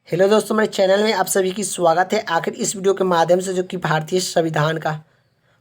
Hello दोस्तों, मेरे channel में आप सभी की स्वागत है। आखिर इस वीडियो के माध्यम से जो कि भारतीय संविधान का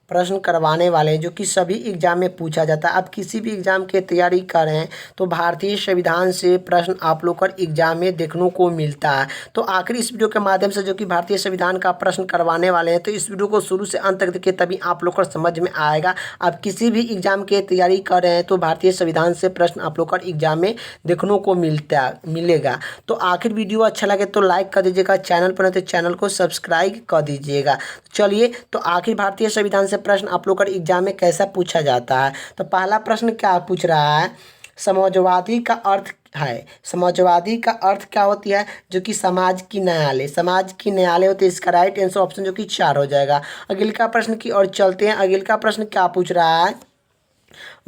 प्रश्न करवाने वाले हैं, जो कि सभी एग्जाम में पूछा जाता है। आप किसी भी एग्जाम की तैयारी कर रहे हैं तो भारतीय संविधान से प्रश्न आप लोग का एग्जाम में देखने को मिलता है। तो आखिर इस वीडियो के माध्यम से जो कि भारतीय संविधान का प्रश्न करवाने वाले हैं, तो इस वीडियो को शुरू से अंत तक देखिए, तभी आप लोग को समझ में आएगा। आप किसी भी एग्जाम की तैयारी कर रहे हैं तो भारतीय संविधान से प्रश्न आप लोग का एग्जाम में देखने को मिलेगा। तो आखिर वीडियो अच्छा लगे तो लाइक कर दीजिएगा, चैनल पर नहीं तो चैनल को सब्सक्राइब कर दीजिएगा। चलिए, तो आखिर भारतीय संविधान से प्रश्न आप लोग का एग्जाम में कैसा पूछा जाता है। तो पहला प्रश्न क्या पूछ रहा है, समाजवादी का अर्थ है। समाजवादी का अर्थ क्या होती है, जो कि समाज की न्यायालय, समाज की न्यायालय होती है। इसका राइट आंसर ऑप्शन जो कि 4 हो जाएगा। अगले का प्रश्न की ओर चलते हैं। अगले का प्रश्न क्या पूछ रहा है,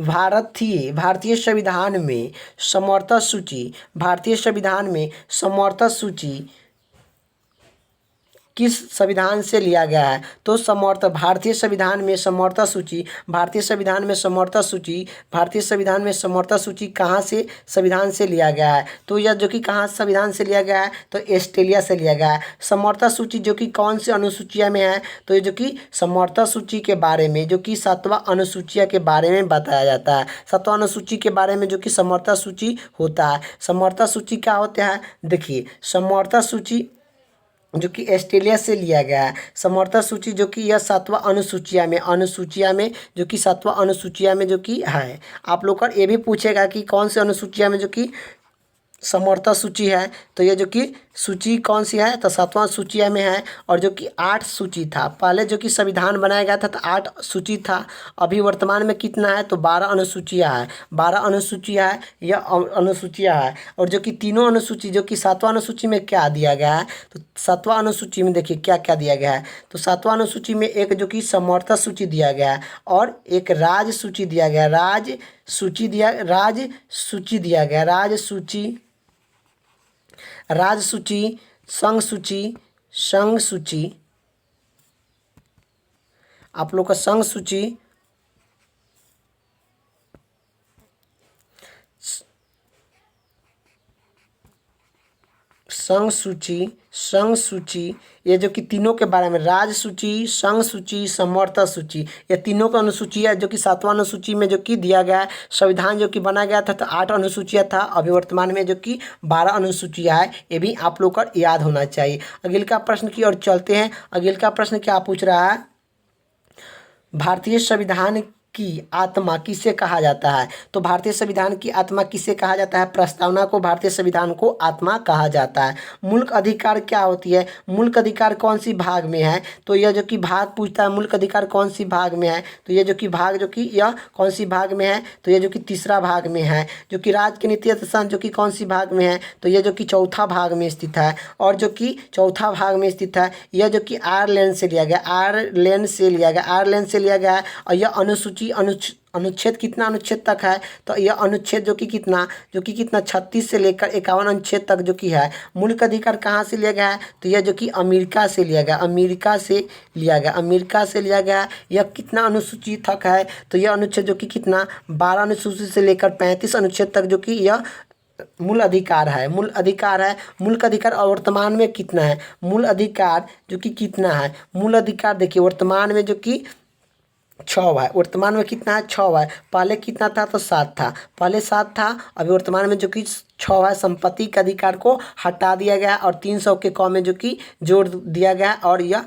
भारतीय संविधान में समर्थ सूची, भारतीय संविधान में समर्थ सूची किस संविधान से लिया गया है। तो समर्थ भारतीय संविधान में समर्थ सूची, भारतीय संविधान में समर्थ सूची, भारतीय संविधान में समर्थ सूची कहाँ से संविधान से लिया गया है। तो यह जो कि कहाँ संविधान से लिया गया है, तो ऑस्ट्रेलिया से लिया गया है। समर्थ सूची जो कि कौन सी अनुसूचिया में है, तो ये जो कि समर्थ सूची के बारे में, जो कि 7वां अनुसूचिया के बारे में बताया जाता है। 7वां अनुसूची के बारे में जो कि समर्थ सूची होता है। समर्थ सूची क्या होता है, देखिए समर्थ सूची जो कि ऑस्ट्रेलिया से लिया गया है। समर्थ सूची जो कि यह 7वां अनुसूचिया में जो कि 7वां अनुसूचिया में जो कि है। आप लोग का ये भी पूछेगा कि कौन से अनुसूचिया में जो कि समर्थ सूची है। तो ये जो कि सूची कौन सी है, तो 7वां सूची में है। और जो कि 8 सूची था, पहले जो कि संविधान बनाया गया था तो 8 सूची था। अभी वर्तमान में कितना है, तो 12 अनुसूचियाँ है। 12 अनुसूचियाँ है, यह अनुसूचियाँ है। और जो कि तीनों अनुसूची जो कि 7वां अनुसूची में क्या दिया गया है, तो 7वां अनुसूची में देखिए क्या क्या दिया गया है। तो 7वां अनुसूची में एक जो कि समर्थ सूची दिया गया है और एक राज सूची दिया गया, राज सूची दिया राज सूची, राज सूची, संघ सूची, संघ सूची, आप लोग का संघ सूची, संघ सूची, ये जो कि तीनों के बारे में, राज सूची, संघ सूची, समर्थ सूची, ये तीनों का अनुसूची है। जो कि 7वां अनुसूची में जो कि दिया गया है। संविधान जो कि बनाया गया था तो 8 अनुसूचियाँ था। अभी वर्तमान में जो कि 12 अनुसूचियाँ है। ये भी आप लोग का याद होना चाहिए। अगले का प्रश्न की ओर चलते हैं। अगले का प्रश्न क्या पूछ रहा है, भारतीय संविधान की आत्मा किसे कहा जाता है। तो भारतीय संविधान की आत्मा किसे कहा जाता है, प्रस्तावना को भारतीय संविधान को आत्मा कहा जाता है। मुल्क अधिकार क्या होती है, मुल्क अधिकार कौन सी भाग में है। तो यह जो कि भाग पूछता है, मुल्क अधिकार कौन सी भाग में है। तो यह जो कि भाग जो कि यह कौन सी भाग में है, तो यह जो कि तीसरा भाग में है। जो कि राज्य के नीति शासन जो कि कौन सी भाग में है, तो यह जो कि चौथा भाग में स्थित है। और जो कि चौथा भाग में स्थित है, यह जो कि आयरलैंड से लिया गया, आयरलैंड से लिया गया है। और यह अनुच्छेद कितना अनुच्छेद तक है, तो यह अनुच्छेद जो कि कितना 36 से लेकर 51 अनुच्छेद तक जो कि है। मुल्क अधिकार कहाँ से लिया गया है, तो यह जो कि अमेरिका से लिया गया, अमेरिका से लिया गया। यह कितना अनुसूची तक है, तो यह अनुच्छेद जो कि कितना 12 अनुसूची से लेकर 35 अनुच्छेद तक जो कि यह मूल अधिकार है। मूल अधिकार और वर्तमान में कितना है, मूल अधिकार जो कि कितना है, मूल अधिकार देखिए वर्तमान में जो कि 6 है। वर्तमान में कितना है, 6 है। पहले कितना था, तो 7 था। पहले 7 था, अभी वर्तमान में जो कि 6 है। संपत्ति के अधिकार को हटा दिया गया और 300 के कौ में जो कि जोड़ दिया गया। और यह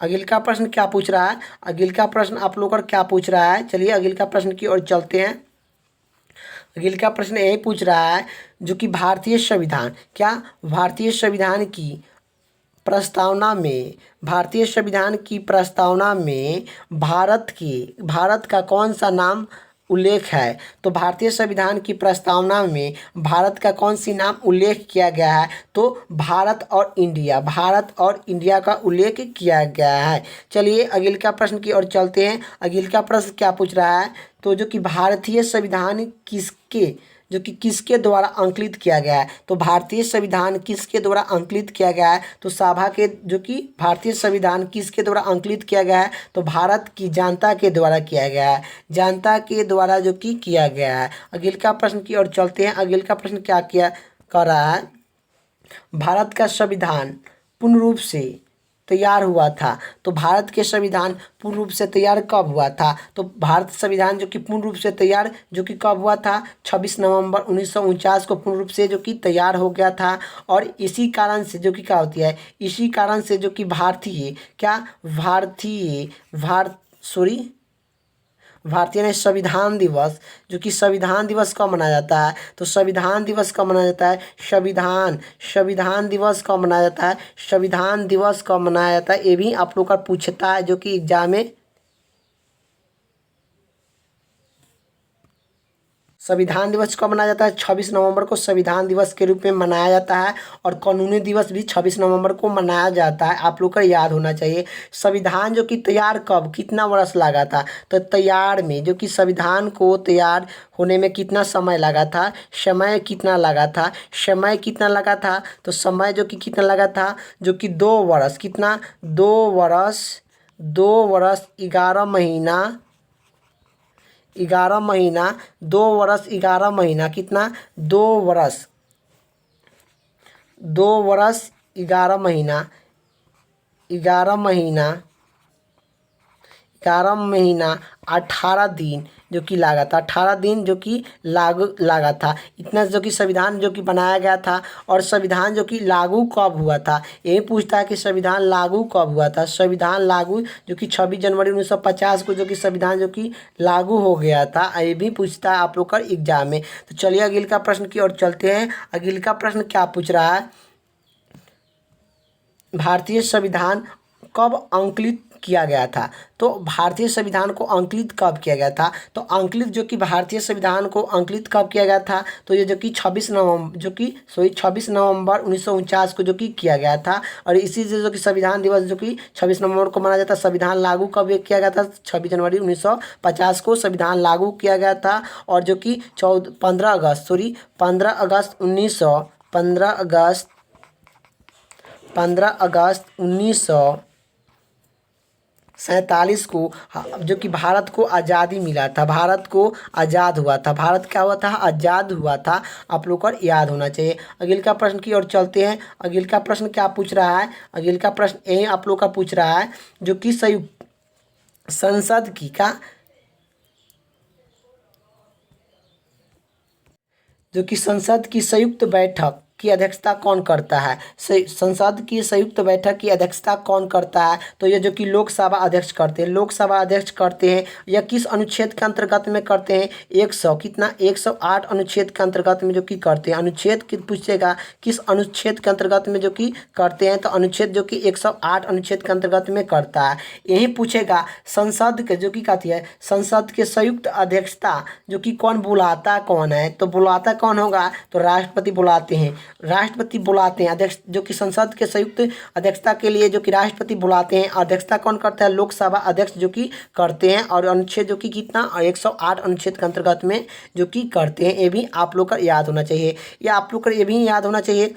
अगले का प्रश्न क्या पूछ रहा है, अगले का प्रश्न आप लोग का क्या पूछ रहा है। चलिए अगले का प्रश्न की ओर चलते हैं। अगले का प्रश्न यही पूछ रहा है, जो कि भारतीय संविधान की प्रस्तावना में, भारतीय संविधान की प्रस्तावना में भारत का कौन सा नाम उल्लेख है। तो भारतीय संविधान की प्रस्तावना में भारत का कौन सी नाम उल्लेख किया गया है, तो भारत और इंडिया का उल्लेख किया गया है। चलिए अगले का प्रश्न की ओर चलते हैं। अगले का प्रश्न क्या पूछ रहा है, तो जो कि भारतीय संविधान किसके द्वारा अंकित किया गया है। तो भारतीय संविधान किसके द्वारा अंकित किया गया है, तो सभा के जो कि भारतीय संविधान किसके द्वारा अंकित किया गया है, तो भारत की जनता के द्वारा किया गया है, जनता के द्वारा जो कि किया गया है। अगले का प्रश्न की ओर चलते हैं। अगले का प्रश्न क्या किया कर रहा है, भारत का संविधान पूर्ण रूप से तैयार हुआ था? तो भारत के संविधान पूर्ण रूप से तैयार कब हुआ था? तो भारत संविधान जो कि पूर्ण रूप से तैयार जो कि कब हुआ था? 26 नवंबर 1949 को पूर्ण रूप से जो कि तैयार हो गया था। और इसी कारण से जो कि क्या होती है, इसी कारण से जो कि भारतीय ने संविधान दिवस, जो कि संविधान दिवस कब मनाया जाता है? तो संविधान दिवस कब मनाया जाता है? संविधान दिवस कब मनाया जाता है? संविधान दिवस कब मनाया जाता है, ये भी आप लोग का पूछता है जो कि एग्जाम में। संविधान दिवस कब मनाया जाता है? 26 नवंबर को संविधान दिवस के रूप में मनाया जाता है। और कानूनी दिवस भी 26 नवंबर को मनाया जाता है, आप लोग का याद होना चाहिए। संविधान जो कि तैयार कब, कितना वर्ष लगा था? तो तैयार में जो कि संविधान को तैयार होने में कितना समय लगा था? समय कितना लगा था? समय कितना लगा था? तो समय जो कि कितना लगा था, जो कि 2 वर्ष, कितना? 2 वर्ष 11 महीना, 2 वर्ष 11 महीना, कितना? 2 वर्ष 11 महीना, 18 दिन जो कि लगा था, 18 दिन जो कि लागू लगा था। इतना जो कि संविधान जो कि बनाया गया था। और संविधान जो कि लागू कब हुआ था, यही पूछता है कि संविधान लागू कब हुआ था। संविधान लागू जो कि 26 जनवरी 1950 को जो कि संविधान जो कि लागू हो गया था, ये भी पूछता है आप लोग का एग्जाम में। तो चलिए अगले का प्रश्न की ओर चलते हैं। अगले का प्रश्न क्या पूछ रहा है? भारतीय संविधान कब अंकित किया गया था? तो भारतीय संविधान को अंकित कब किया गया था? तो अंकित जो कि भारतीय संविधान को अंकित कब किया गया था? तो ये जो कि 26 नवंबर 1949 को जो कि किया गया था। और इसी से जो कि संविधान दिवस जो कि 26 नवंबर को मनाया जाता है। संविधान लागू कब किया गया था? 26 जनवरी 1950 को संविधान लागू किया गया था। और जो कि 15 अगस्त 1947 को जो कि भारत को आज़ादी मिला था, भारत को आज़ाद हुआ था। भारत क्या हुआ था? आज़ाद हुआ था, आप लोग को याद होना चाहिए। अगले का प्रश्न की ओर चलते हैं। अगले का प्रश्न क्या पूछ रहा है? अगले का प्रश्न यही आप लोग का पूछ रहा है, जो कि संयुक्त संसद की का जो कि संसद की संयुक्त बैठक की अध्यक्षता कौन करता है? संसद की संयुक्त बैठक की अध्यक्षता कौन करता है? तो ये जो कि लोकसभा अध्यक्ष करते हैं, लोकसभा अध्यक्ष करते हैं। यह किस अनुच्छेद के अंतर्गत में करते हैं? 108 अनुच्छेद के अंतर्गत में जो कि करते हैं। अनुच्छेद की पूछेगा किस अनुच्छेद के अंतर्गत में जो कि करते हैं, तो अनुच्छेद जो कि 108 अनुच्छेद के अंतर्गत में करता है। यही पूछेगा संसद के जो कि कहती है, संसद के संयुक्त अध्यक्षता जो कि कौन बुलाता कौन है? तो बुलाता कौन होगा? तो राष्ट्रपति बुलाते हैं, अध्यक्ष जो कि संसद के संयुक्त अध्यक्षता के लिए जो कि राष्ट्रपति बुलाते हैं। अध्यक्षता कौन करता है? लोकसभा अध्यक्ष जो कि करते हैं। और अनुच्छेद जो कि कितना? 108 अनुच्छेद के अंतर्गत में जो कि करते हैं। ये भी आप लोग का याद होना चाहिए। या आप लोग का ये भी याद होना चाहिए,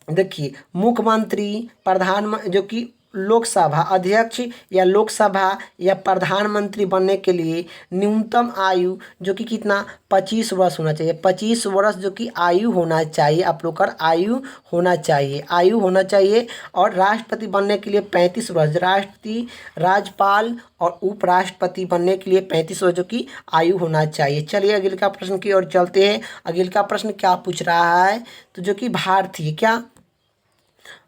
देखिए मुख्यमंत्री, प्रधानमंत्री जो कि लोकसभा अध्यक्ष या लोकसभा या प्रधानमंत्री बनने के लिए न्यूनतम आयु जो कि कितना? 25 वर्ष होना चाहिए। 25 वर्ष जो कि आयु होना चाहिए, आप लोग का आयु होना चाहिए। और राष्ट्रपति बनने के लिए 35 वर्ष, राष्ट्रपति, राज्यपाल और उपराष्ट्रपति बनने के लिए 35 वर्ष जो कि आयु होना चाहिए। चलिए अगले का प्रश्न की ओर चलते हैं। अगले का प्रश्न क्या पूछ रहा है? तो जो कि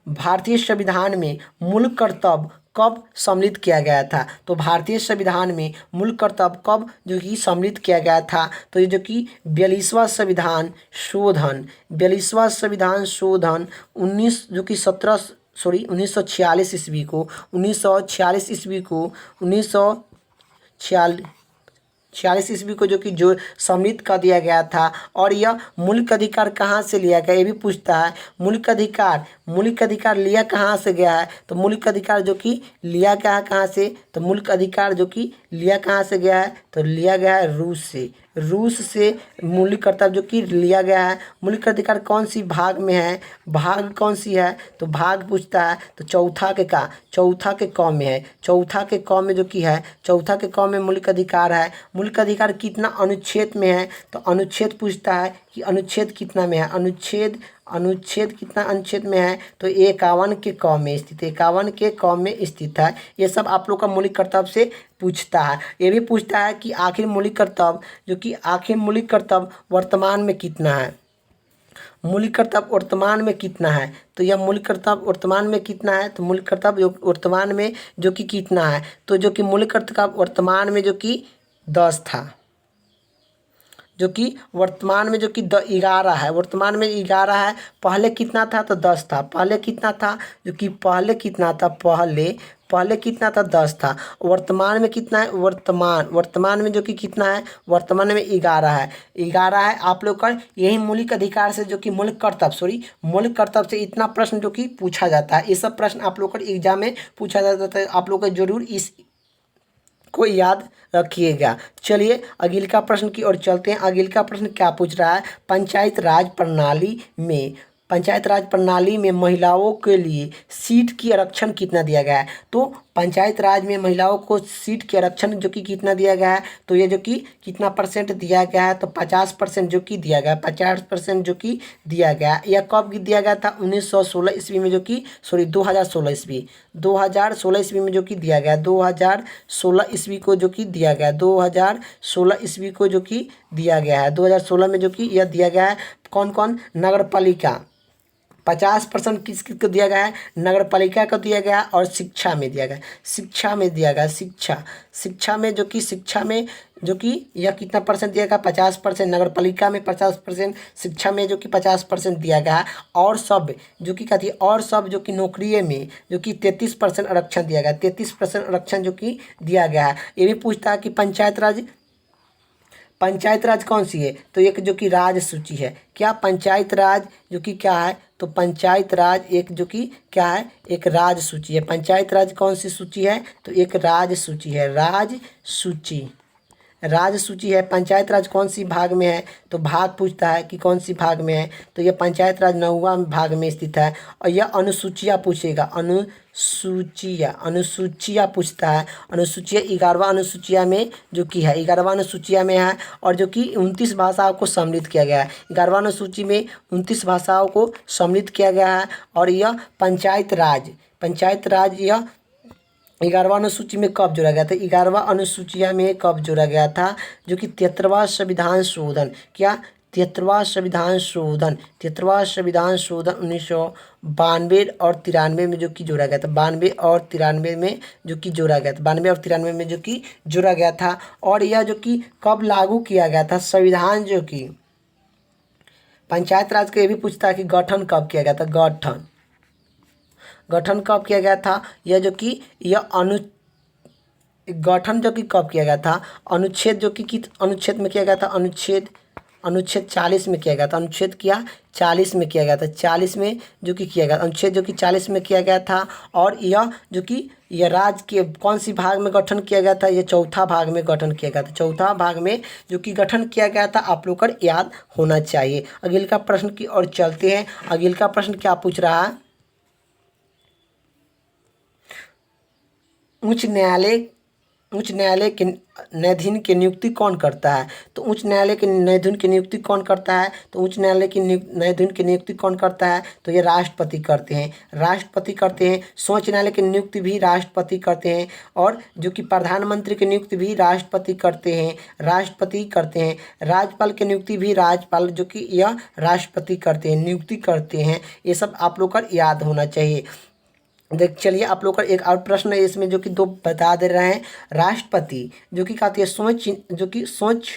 भारतीय संविधान में मूल कर्तव्य कब सम्मिलित किया गया था? तो भारतीय संविधान में मूल कर्तव्य कब जो कि सम्मिलित किया गया था? तो ये जो कि 42वां संविधान शोधन 1946 ईस्वी को 46 ईस्वी को जो कि सम्मिलित कर दिया गया था। और यह मौलिक अधिकार कहाँ से लिया गया, ये भी पूछता है। मौलिक अधिकार लिया कहाँ से गया है? तो मौलिक अधिकार जो कि लिया गया है कहाँ से? तो मौलिक अधिकार जो कि लिया कहाँ से गया है? तो लिया गया है रूस से मौलिक कर्तव्य जो कि लिया गया है। मौलिक अधिकार कौन सी भाग में है? भाग कौन सी है? तो भाग पूछता है। तो चौथा के क में है। चौथा के क में जो कि है, चौथा के क में मौलिक अधिकार है। मौलिक अधिकार कितना अनुच्छेद में है? तो अनुच्छेद पूछता है कि अनुच्छेद कितना में है? अनुच्छेद अनुच्छेद कितना अनुच्छेद में है, तो 51 के क में स्थित है, 51 के क में स्थित है। ये सब आप लोग का मौलिक कर्तव्य से पूछता है। ये भी पूछता है कि आखिर मौलिक कर्तव्य जो कि आखिर मौलिक कर्तव्य वर्तमान में कितना है, मौलिक कर्तव्य वर्तमान में कितना है। तो यह मौलिक कर्तव्य वर्तमान में कितना है, तो मौलिक कर्तव्य वर्तमान में जो कि कितना है, तो जो कि मौलिक कर्तव्य वर्तमान में जो कि 10 था, जो कि वर्तमान में जो कि 11 है, वर्तमान में 11 है। पहले कितना था, तो 10 था। पहले कितना था, जो कि पहले कितना था, पहले कितना था, 10 था। वर्तमान में कितना है, वर्तमान में जो कि कितना है, वर्तमान में 11 है, 11 है। आप लोग का यही मौलिक अधिकार से जो कि मौलिक कर्तव्य से इतना प्रश्न जो कि पूछा जाता है। ये सब प्रश्न आप लोग का एग्जाम में पूछा जाता है। आप लोग का जरूर इस को याद रखिएगा। चलिए अगले का प्रश्न की ओर चलते हैं। अगले का प्रश्न क्या पूछ रहा है, पंचायत राज प्रणाली में महिलाओं के लिए सीट की आरक्षण कितना दिया गया है। तो पंचायत राज में महिलाओं को सीट के आरक्षण जो कि कितना दिया गया है, तो ये जो कि कितना परसेंट दिया गया है, तो 50% जो कि दिया गया है, 50% जो कि दिया गया है। यह कब दिया गया था, 1916 ईस्वी में, जो कि 2016 ईस्वी में जो कि दिया गया, 2016 ईस्वी को जो कि दिया गया, 2016 ईस्वी को जो कि दिया गया है, 2016 में जो कि यह दिया गया है। कौन कौन, नगर पालिका 50% किसको दिया गया है, नगर पालिका को दिया गया और शिक्षा में दिया गया, शिक्षा में जो कि यह कितना परसेंट दिया गया, 50%। नगर पालिका में 50%, शिक्षा में जो कि 50% दिया गया है। और सब जो कि कहती है, और सब जो कि नौकरी में जो कि 33% आरक्षण दिया गया, 33% आरक्षण जो कि दिया गया है। ये भी पूछता है कि पंचायत राज कौन सी है, तो एक जो कि राज सूची है। क्या पंचायत राज जो कि क्या है, तो पंचायत राज एक जो कि क्या है, एक राज सूची है। पंचायत राज कौन सी सूची है, तो एक राज सूची है, राज सूची है। पंचायत राज कौन सी भाग में है, तो भाग पूछता है कि कौन सी भाग में है, तो यह पंचायत राज 9वां भाग में स्थित है। और यह अनुसूचियाँ पूछेगा, अनुसूचियाँ पूछता है। अनुसूचियाँ 11वां अनुसूचिया में जो कि है, 11वां अनुसूचिया में है। और जो कि 29 भाषाओं को सम्मिलित किया गया है, 11वां अनुसूची में 29 भाषाओं को सम्मिलित किया गया है। और यह पंचायत राज यह 11वां अनुसूची में कब जोड़ा गया था, 11वां अनुसूचिया में कब जोड़ा गया था, जो कि 73वां संविधान शोधन, क्या 73वां संविधान शोधन 1992 और 93 में जो कि जोड़ा गया था, 92 और 93 में जो कि जोड़ा गया था, 92 और 93 में जो कि जोड़ा गया था। और यह जो कि कब लागू किया गया था, संविधान जो कि पंचायत राज का ये भी पूछता है कि गठन कब किया गया था, गठन कब किया गया था। यह जो कि गठन जो कि कब किया गया था, अनुच्छेद जो कि किस अनुच्छेद में किया गया था, अनुच्छेद 40 में किया गया था, अनुच्छेद 40 में किया गया था, 40 में जो कि किया गया, अनुच्छेद जो कि 40 में किया गया था। और यह जो कि यह राज्य के कौन सी भाग में गठन किया गया था, यह चौथा भाग में गठन किया गया था, चौथा भाग में जो कि गठन किया गया था। आप लोग को याद होना चाहिए। अगले का प्रश्न की ओर चलते हैं। अगले का प्रश्न क्या पूछ रहा है, उच्च न्यायालय के न्यायाधीन की नियुक्ति कौन करता है, तो उच्च न्यायालय के न्यायाधीन की नियुक्ति कौन करता है, तो उच्च न्यायालय की न्यायाधीन की नियुक्ति कौन करता है, तो ये राष्ट्रपति करते हैं, सर्वोच्च न्यायालय की नियुक्ति भी राष्ट्रपति करते हैं। और जो कि प्रधानमंत्री की नियुक्ति भी राष्ट्रपति करते हैं, राज्यपाल की नियुक्ति भी राज्यपाल जो कि यह राष्ट्रपति करते हैं, नियुक्ति करते हैं। ये सब आप लोग को याद होना चाहिए। देख चलिए आप लोग का एक और प्रश्न है, इसमें जो कि 2 बता दे रहे हैं। राष्ट्रपति जो कि कहती है सर्वोच्च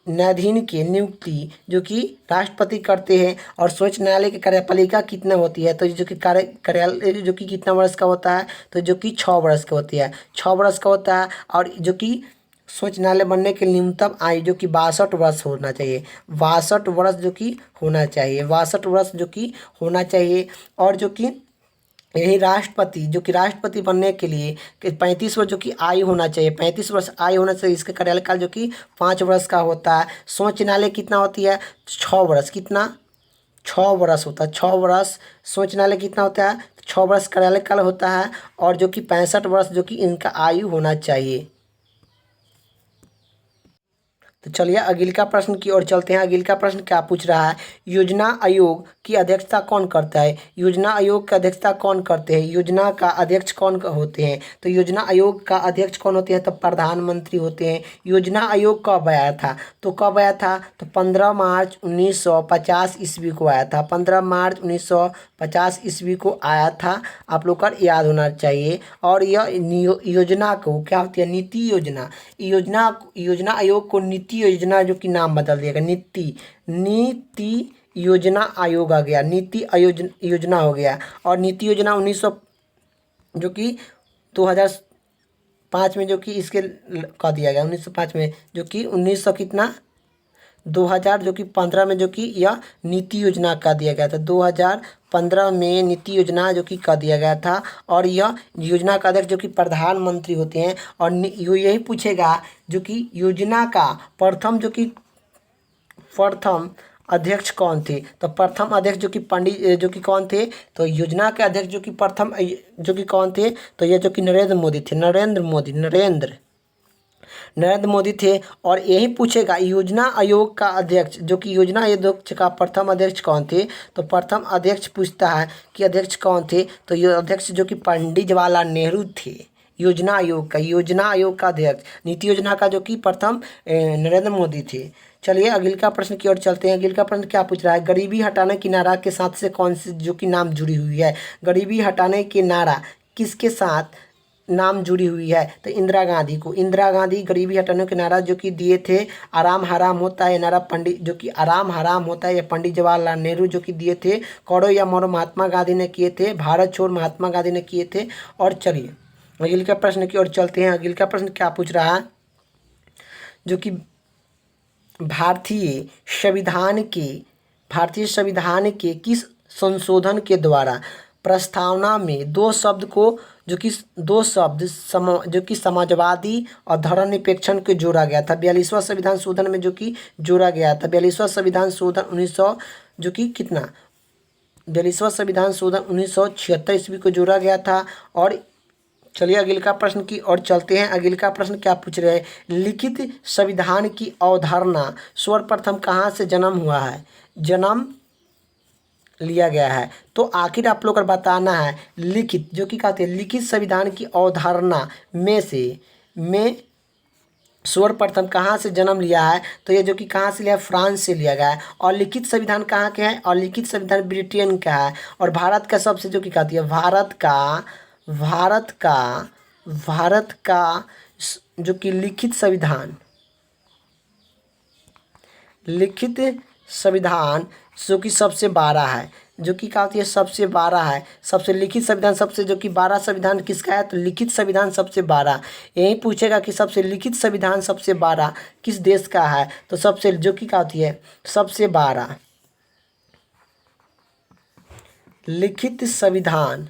न्यायाधीन की नियुक्ति जो कि राष्ट्रपति करते हैं। और सर्वोच्च न्यायालय की कार्यपालिका कितना होती है, तो जो कि कार्यालय जो कि कितना वर्ष का होता है, तो जो कि 6 वर्ष का होती है, 6 वर्ष का होता है। और जो कि सर्वोच्च न्यायालय बनने के न्यूनतम आयु जो कि 62 वर्ष होना चाहिए, 62 वर्ष जो कि होना चाहिए, 62 वर्ष जो कि होना चाहिए। और जो कि यही राष्ट्रपति बनने के लिए 35 वर्ष जो कि आयु होना चाहिए, 35 वर्ष आयु होना चाहिए। इसका कार्यकाल जो कि 5 वर्ष का होता है। सर्वोच्च न्यायालय कितना होती है, 6 वर्ष, कितना 6 वर्ष होता है, 6 वर्ष सर्वोच्च न्यायालय कितना होता है, 6 वर्ष कार्यकाल होता है। और जो कि 65 वर्ष जो कि इनका आयु होना चाहिए। तो चलिए अगले का प्रश्न की ओर चलते हैं। अगले का प्रश्न क्या पूछ रहा है, योजना आयोग की अध्यक्षता कौन करता है? योजना आयोग की अध्यक्षता कौन करते हैं? योजना का अध्यक्ष कौन होते हैं? तो योजना आयोग का अध्यक्ष कौन होते हैं? तो प्रधानमंत्री होते हैं। योजना आयोग कब आया था? तो कब आया था? तो 15 मार्च 1950 ईस्वी को आया था। 15 मार्च 1950 ईस्वी को आया था। आप लोग का याद होना चाहिए। और यह योजना को क्या होती है? नीति योजना। योजना आयोग को नीति योजना जो कि नाम बदल दिया गया, नीति योजना आयोग आ गया, नीति योजना हो गया। और नीति योजना 1900 जो कि 2005 में जो कि इसके कह दिया गया, 1905 में जो कि 1900 कितना 2000 जो कि 15 में जो कि यह नीति योजना का दिया गया था। 2015 में नीति योजना जो कि कर दिया गया था। और यह योजना का अध्यक्ष जो कि प्रधानमंत्री होते हैं। और यही पूछेगा जो कि योजना का प्रथम अध्यक्ष कौन थे? तो प्रथम अध्यक्ष जो कि पंडित जो कि कौन थे? तो योजना के अध्यक्ष जो कि प्रथम जो कि कौन थे? तो ये जो कि नरेंद्र मोदी थे, नरेंद्र मोदी थे। और यही पूछेगा योजना आयोग का अध्यक्ष जो कि योजना आयोग का प्रथम अध्यक्ष कौन थे? तो प्रथम अध्यक्ष पूछता है कि अध्यक्ष कौन थे? तो ये अध्यक्ष जो कि पंडित जवाहरलाल नेहरू थे। योजना आयोग का अध्यक्ष, नीति योजना का जो कि प्रथम नरेंद्र मोदी थे। चलिए अगले का प्रश्न की ओर चलते हैं। अगले का प्रश्न क्या पूछ रहा है? गरीबी हटाने की नारा के साथ से कौन सी जो कि नाम जुड़ी हुई है? गरीबी हटाने की नारा किसके साथ नाम जुड़ी हुई है? तो इंदिरा गांधी गरीबी हटाने के नारा जो कि दिए थे। आराम हराम होता है नारा आराम हराम होता है, ये पंडित जवाहरलाल नेहरू जो कि दिए थे। करो या मरो महात्मा गांधी ने किए थे। भारत छोड़ महात्मा गांधी ने किए थे। और चलिए अगले का प्रश्न की ओर चलते हैं। अगले का प्रश्न क्या पूछ रहा है? जो कि भारतीय संविधान के किस संशोधन के द्वारा प्रस्तावना में दो शब्द जो कि समाजवादी और धर्मनिरपेक्ष को जोड़ा गया था? 42वां संविधान शोधन में जो कि जोड़ा गया था। 42वां संविधान शोधन 1900 जो कि कितना 42वां संविधान शोधन 1976 ईस्वी को जोड़ा गया था। और चलिए अगले का प्रश्न की ओर चलते हैं। अगले का प्रश्न क्या पूछ रहे हैं? लिखित संविधान की अवधारणा सर्वप्रथम कहाँ से जन्म हुआ है? जन्म लिया गया है। तो आखिर आप लोग को बताना है लिखित जो कि कहते हैं लिखित संविधान की अवधारणा में सर्वप्रथम कहाँ से जन्म लिया है? तो ये जो कि कहाँ से लिया है? फ्रांस से लिया गया है। और लिखित संविधान कहाँ के है? और लिखित संविधान ब्रिटेन का है। और भारत का सबसे जो कि कहती है भारत का जो कि लिखित संविधान जो कि सबसे 12 है, जो कि क्या होती है? सबसे 12 है। सबसे लिखित संविधान सबसे जो कि 12 संविधान किसका है? तो लिखित संविधान सबसे 12। यही पूछेगा कि सबसे लिखित संविधान सबसे 12 किस देश का है? तो सबसे जो कि क्या होती है? सबसे 12 लिखित संविधान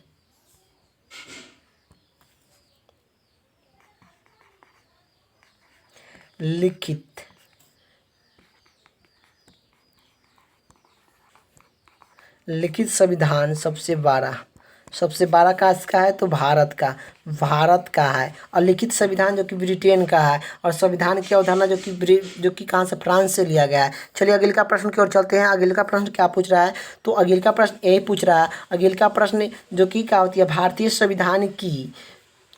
लिखित संविधान सबसे 12 का इसका है तो भारत का है। और लिखित संविधान जो कि ब्रिटेन का है। और संविधान की अवधारणा जो कि कहाँ से? फ्रांस से लिया गया है। चलिए अगले का प्रश्न की ओर चलते हैं। अगले का प्रश्न क्या पूछ रहा है? तो अगले का प्रश्न यही पूछ रहा है। अगले का प्रश्न जो कि क्या होती है? भारतीय संविधान की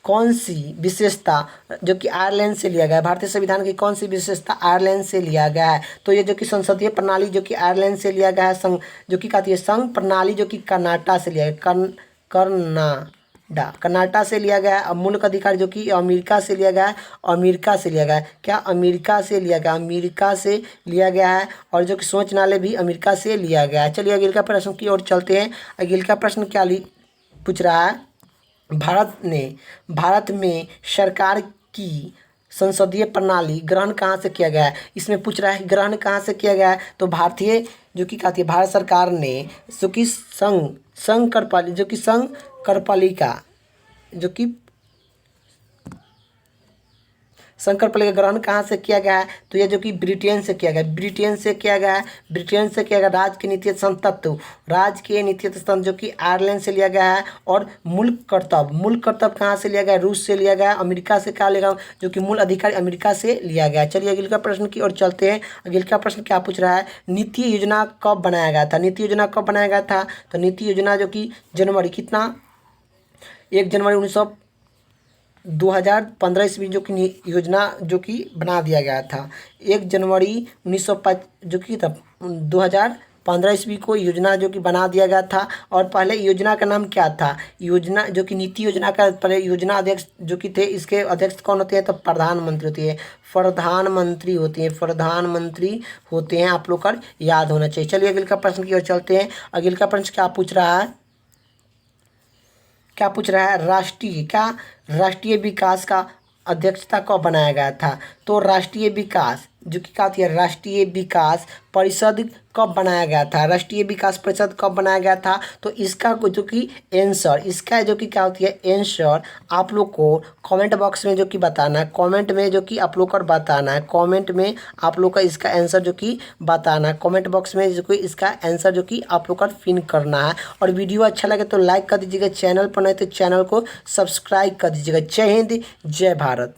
कौन सी विशेषता जो कि आयरलैंड से लिया गया है? भारतीय संविधान की कौन सी विशेषता आयरलैंड से लिया गया है? तो ये जो कि संसदीय प्रणाली जो कि आयरलैंड से लिया गया है। संघ जो कि कहती है संघ प्रणाली जो कि कनाडा से लिया गया कनाडा से लिया गया है। और मुल्क अधिकार जो कि अमेरिका से लिया गया है। अमेरिका से लिया गया है। क्या? अमेरिका से लिया गया है। और जो कि सोचनालय भी अमेरिका से लिया गया है। चलिए अगले का प्रश्न की ओर चलते हैं। अगले का प्रश्न क्या पूछ रहा है? भारत में सरकार की संसदीय प्रणाली ग्रहण कहाँ से किया गया है? इसमें पूछ रहा है ग्रहण कहाँ से किया गया है? तो भारतीय जो कि कहती है भारत सरकार ने जो कि संघ शंकर प्लेग का ग्रहण कहाँ से किया गया है? तो ये जो कि ब्रिटेन से किया गया, ब्रिटेन से किया गया है, ब्रिटेन से किया गया। राजकीय नीति संतत्व, राजकीय नीति तत्व जो कि आयरलैंड से लिया गया है। और मूल कर्तव्य, मूल कर्तव्य कहाँ से लिया गया? रूस से लिया गया। अमेरिका से क्या लिया गया? जो कि मूल अधिकार अमेरिका से लिया गया। चलिए अगले का प्रश्न की ओर चलते हैं। अगले का प्रश्न क्या पूछ रहा है? नीति योजना कब बनाया गया था? नीति योजना कब बनाया गया था? तो नीति योजना जो कि जनवरी कितना 1 जनवरी 2015 ईस्वी जो कि योजना जो कि बना दिया गया था। 1 जनवरी 1905 जो कि तब 2015 ईस्वी को योजना जो कि बना दिया गया था। और पहले योजना का नाम क्या था? योजना जो कि नीति योजना का पहले योजना अध्यक्ष जो कि थे, इसके अध्यक्ष कौन होते हैं? तो प्रधानमंत्री होती है, प्रधानमंत्री होती हैं, प्रधानमंत्री होते हैं। आप लोग का याद होना चाहिए। चलिए अगले का प्रश्न की ओर चलते हैं। अगले का प्रश्न क्या पूछ रहा है? क्या पूछ रहा है? राष्ट्रीय विकास का अध्यक्षता कब बनाया गया था? तो राष्ट्रीय विकास जो कि क्या होती है? राष्ट्रीय विकास परिषद कब बनाया गया था? राष्ट्रीय विकास परिषद कब बनाया गया था? तो इसका जो कि आंसर, इसका जो कि क्या होती है आंसर, आप लोग को कमेंट बॉक्स में जो कि बताना है, कमेंट में जो कि आप लोग को बताना है, कमेंट में आप लोग का इसका आंसर जो कि बताना है, कमेंट बॉक्स में जो कि इसका आंसर जो कि आप लोग का पिन करना है। और वीडियो अच्छा लगे तो लाइक कर दीजिएगा, चैनल पर नहीं तो चैनल को सब्सक्राइब कर दीजिएगा। जय हिंद, जय भारत।